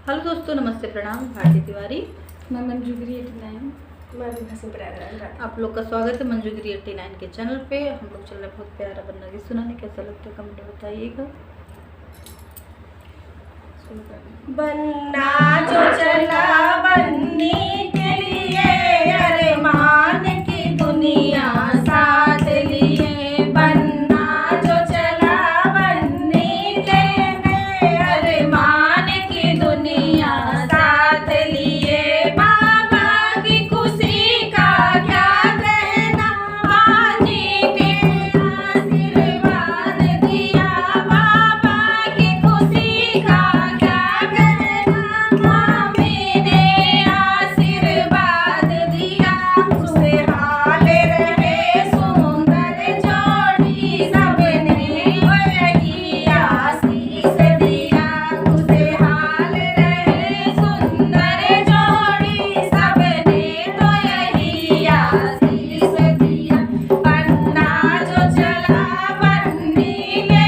Hello दोस्तों, नमस्ते, प्रणाम। भारती तिवारी, मैं मंजूगिरी 89। आप लोग का स्वागत है मंजूगिरी 89 के चैनल पे। हम लोग चल रहे हैं बहुत प्यारा बन्ना गीत सुनाने। कैसा लगता है कमेंट में बताइएगा। बन्ना जो चला बन्नी के लिए, अरमान की दुनिया साथ लिए। बन्ना जो चला बन्नी के लिए, अरमान की दुनिया साथ लिए। बाबा की खुशी का क्या कहना, माजी के आशीर्वाद दिया। बाबा की खुशी का क्या कहना, मामी ने आशीर्वाद दिया। खुशहाल रहे सुंदर जोड़ी, सबने यही आशीष दिया। खुशहाल रहे सुंदर जोड़ी, सबने तो यही आशीष दिया। बन्ना जो चला बन्नी के,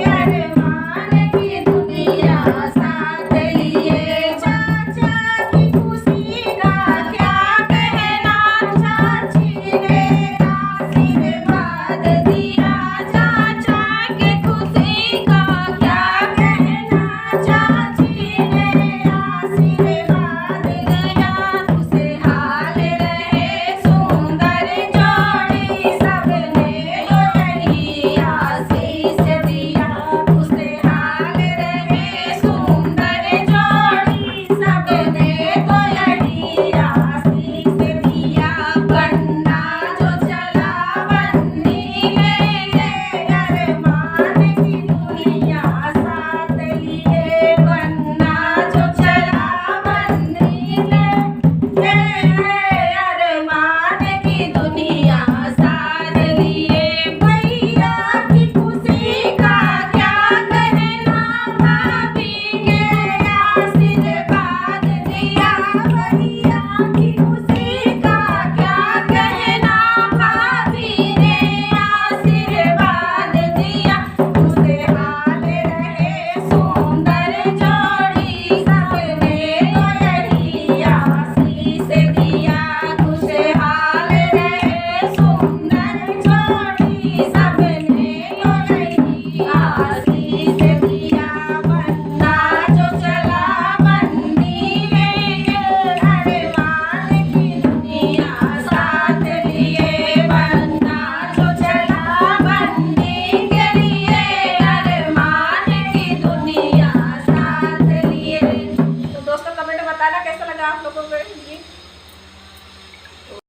अरमान की दुनिया साथ लिए। चाचा की खुशी का क्या कहना, चाची ने आशीर्वाद दिया। चाचा की खुशी का क्या कहना, चाची ने आशीर्वाद दिया। खुशहाल रहे सुंदर जोड़ी, सबने यही आशीष दिया। खुशहाल रहे सुंदर जोड़ी, सबने तो यही आशीष दिया। बन्ना जो चला बन्नी के, अरमान की दुनिया साथ लिए। बन्ना जो चला बन्नी के, अरमान की दुनिया साथ लिए। भैया की खुशी का क्या कहना, भाभी ने आशीर्वाद दिया। भैया की खुशी का क्या कहना, भाभी ने आशीर्वाद दिया। खुशहाल रहे सुंदर जोड़ी, सबने यही आशीष दिया। खुशहाल रहे सुंदर जोड़ी, सबने यही आशीष दिया। बन्ना जो चला बन्नी के, अरमान की दुनिया साथ लिए। बन्ना जो चला बन्नी के लिए, अरमान की दुनिया साथ लिए। तो दोस्तों, कमेंट में बताना कैसा लगा आप लोगों को ये।